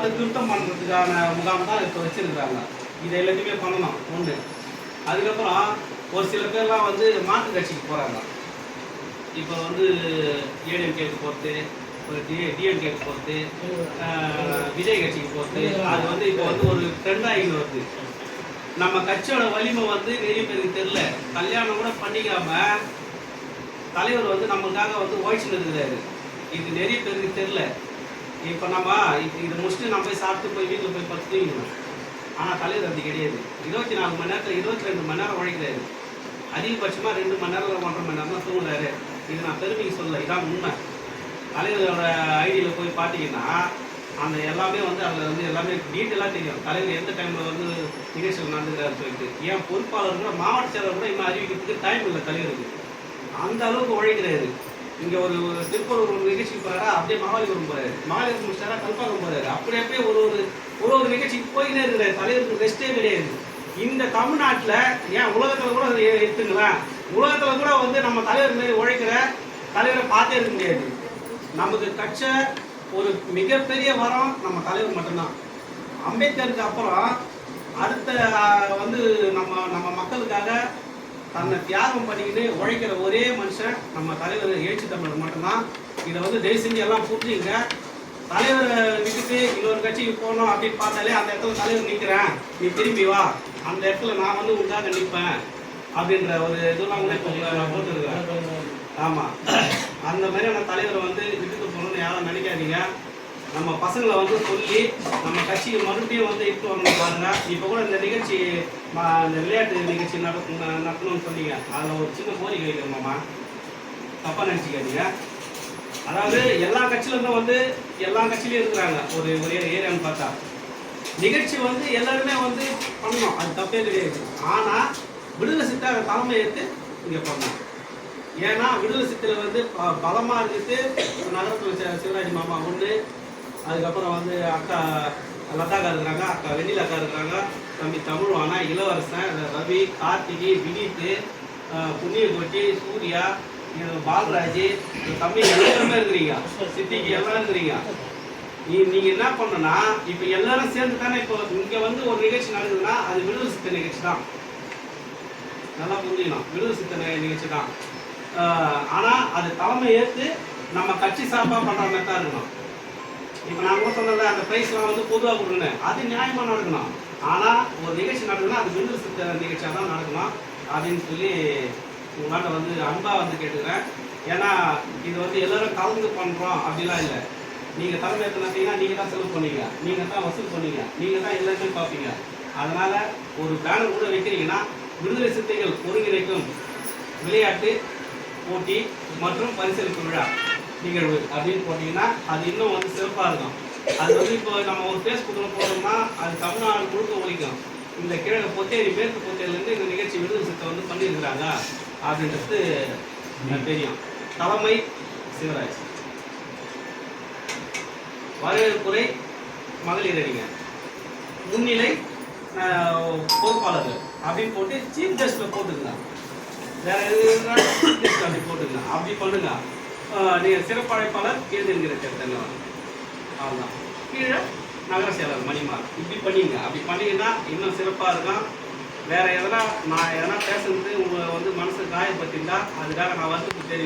அதை திருத்தம் பண்ணுறதுக்கான முகாம் தான் இப்போ வச்சுருக்குறாங்க. இதை எல்லாத்தையுமே பண்ணணும் ஒன்று. அதுக்கப்புறம் ஒரு சில பேர்லாம் வந்து மாற்று கட்சிக்கு போகிறாங்க. இப்போ வந்து ஏடிஎம்கேக்கு போகிறது, ஒரு டிஎம்கேக்கு போகிறது, விஜய் கட்சிக்கு போகிறது. அது வந்து இப்போ வந்து ஒரு ட்ரெண்டாகின்னு வருது. நம்ம கட்சியோட வலிமை வந்து நிறைய பேருக்கு தெரியல. கல்யாணம் கூட பண்ணிக்காம தலைவர் வந்து நம்மளுக்காக வந்து உழைச்சின்னு இருக்கிறாரு. இது நிறைய பேருக்கு தெரியல. இப்போ நம்ம இதை முடிச்சுட்டு நம்ம போய் சாப்பிட்டு போய் வீட்டில் போய் படுத்துக்கணும். ஆனால் தலைவர் அப்படி கிடையாது. 24 மணி நேரத்தில் 22 மணி நேரம் உழைக்கிறாரு. அதிகபட்சமாக 2 மணி நேரம் 1.5 மணி நேரம் தான் தூங்குறாரு. இது நான் பெருமைக்கு சொல்ல, இதான் உண்மை. தலைவரோட ஐடியில் போய் பார்த்தீங்கன்னா அந்த எல்லாமே வந்து அதில் வந்து எல்லாமே டீட்டெயிலாக தெரியும். தலைவர் எந்த டைமில் வந்து நிகழ்ச்சிகள் நடந்துக்கிறாரு சொல்லிட்டு. ஏன் பொறுப்பாளர் கூட மாவட்ட செயலர் கூட இன்னும் அறிவிக்கிறதுக்கு டைம் இல்லை தலைவருக்கு. அந்த அளவுக்கு உழைக்கிறாரு. இங்கே ஒரு திருப்பூர் ஒரு நிகழ்ச்சிக்கு போகிறாரா, அப்படியே மகாலிபுரம் போகிறாரு. மகாலிபுரம் முடிச்சாரா கல்பாக்கம் போகிறாரு. அப்படி அப்படியே ஒரு நிகழ்ச்சிக்கு போயினே இருக்கிறாரு. தலைவருக்கு ரெஸ்ட்டே கிடையாது. இந்த தமிழ்நாட்டில் ஏன் உலகத்தில் கூட எடுத்துங்களேன், உலகத்தில் கூட வந்து நம்ம தலைவர் மாரி உழைக்கிற தலைவரை பார்த்தே இருக்க முடியாது. நமக்கு கட்ச ஒரு மிகப்பெரிய வரம் நம்ம தலைவர் மட்டும்தான். அம்பேத்கருக்கு அப்புறம் அடுத்த வந்து நம்ம மக்களுக்காக தன்னை தியாகம் பண்ணிக்கிட்டு உழைக்கிற ஒரே மனுஷன் நம்ம தலைவர் எழுச்சி தமிழர் மட்டும்தான். இதை வந்து தயவு செஞ்சு எல்லாம் புரிஞ்சுங்க. தலைவரை விட்டுட்டு இன்னொரு கட்சிக்கு போகணும் அப்படின்னு பார்த்தாலே அந்த இடத்துல தலைவர் நிற்கிறேன், நீ திரும்பி வா, அந்த இடத்துல நான் வந்து உங்களுக்காக நிற்பேன் அப்படின்ற ஒரு இதெல்லாம் கூட இப்போ நான் போட்டுருக்கேன். ஆமாம், அந்த மாதிரியான தலைவரை வந்து விட்டுட்டு போகணும்னு யாரும் நினைக்காதீங்க. நம்ம பசங்களை வந்து சொல்லி நம்ம கட்சிக்கு மறுபடியும் வந்து இட்டு வரணும் பாருங்க. இப்போ கூட இந்த நிகழ்ச்சி இந்த விளையாட்டு நிகழ்ச்சி நடத்தணும்னு சொன்னீங்க. அதில் ஒரு சின்ன கோரிக்கை வைக்கிறோமாம்மா, தப்பாக நினச்சிக்காதீங்க. அதாவது எல்லா கட்சியிலேருந்தும் வந்து எல்லா கட்சியிலையும் இருக்கிறாங்க. ஒரு ஏரியான்னு பார்த்தா நிகழ்ச்சி வந்து எல்லாருமே வந்து பண்ணணும், அது தப்பே கிடையாது. ஆனால் விடுதலை சித்தை அதை தலைமை ஏற்று இங்கே பண்ணணும். ஏன்னா விடுதலை சித்தில் வந்து பலமாக இருக்குது. நகரத்தில் சிவராஜ் மாமா ஒன்று, அதுக்கப்புறம் வந்து அக்கா லதாக்கா இருக்கிறாங்க, அக்கா வெண்ணில் அக்கா இருக்கிறாங்க, தம்பி தமிழ்வானா, இளவரசன், ரவி, கார்த்திகி, வினீத்து, புண்ணியகோட்டி, சூர்யா, பால்ராஜ், தம்பி எல்லாருமே இருக்கிறீங்க, சித்திக்கு எல்லாம் இருக்கிறீங்க. நீங்கள் என்ன பண்ணணும்னா இப்போ எல்லாரும் சேர்ந்து தானே இப்போ இங்கே வந்து ஒரு நிகழ்ச்சி நடக்குதுன்னா அது விடுதலை சித்த நிகழ்ச்சி தான். நல்லா புரிஞ்சுக்கணும், விடுதலை சித்த நிகழ்ச்சி தான். ஆனால் அது தலைமை ஏற்று நம்ம கட்சி சார்பாக பண்ணுற மாதிரி தான் இருக்கணும். இப்போ நான் கூட சொன்னல அந்த ப்ரைஸ்லாம் வந்து பொதுவாக கொடுக்கணும், அது நியாயமாக நடக்கணும். ஆனால் ஒரு நிகழ்ச்சி நடக்குதுன்னா அது விடுதலை சித்த நிகழ்ச்சியாக தான் நடக்கணும் அப்படின்னு சொல்லி உங்களால் வந்து அன்பாக வந்து கேட்டுக்கிறேன். ஏன்னா இது வந்து எல்லோரும் கலந்து பண்ணுறோம் அப்படிலாம் இல்லை. நீங்கள் தலைமை ஏற்றினீங்கன்னா நீங்கள் தான் செலவு பண்ணீங்க, நீங்கள் தான் வசூல் பண்ணீங்க, நீங்கள் தான் எல்லாருமே பார்ப்பீங்க. அதனால் ஒரு பேனர் கூட வைக்கிறீங்கன்னா விடுதலை சித்தைகள் ஒருங்கிணைக்கும் விளையாட்டு போட்டி மற்றும் பரிசளிப்பு விழா நிகழ்வு அப்படின்னு போட்டிங்கன்னா அது இன்னும் வந்து சிறப்பாக இருக்கும். அது வந்து இப்போ நம்ம ஒரு ஃபேஸ்புக்கில் போட்டோம்னா அது தமிழ்நாடு முழுக்க ஒழிக்கும். இந்த கிழக்கு பொத்தேரி மேற்கு பொத்தேரிலேருந்து இந்த நிகழ்ச்சி விடுதலை சித்தை வந்து பண்ணியிருக்கிறாங்க அப்படின்றது தெரியும். தலைமை சிவராஜ், வரவேற்புரை மகளிர் அணிஞர், முன்னிலை பொறுப்பாளர்கள் அப்படின்னு போட்டு சீஃப் கெஸ்ட்டில் போட்டுக்கலாம். வேற எதுனா சீஃப் கெஸ்ட் அப்படி போட்டுக்கலாம். அப்படி பண்ணுங்க. நீங்கள் சிறப்பழைப்பாளர் தேர்ந்தெடுக்கிற தேர்தல் அவ்வளோதான். கீழே நகர செயலர் மணிமார் இப்படி பண்ணிங்க. அப்படி பண்ணிங்கன்னா இன்னும் சிறப்பாக இருக்கும். வேறு எதனா நான் எதனா பேசுறது உங்களை வந்து மனசு காயப்பட்டிருந்தா அதுக்காக நான் வந்து தெரியும்.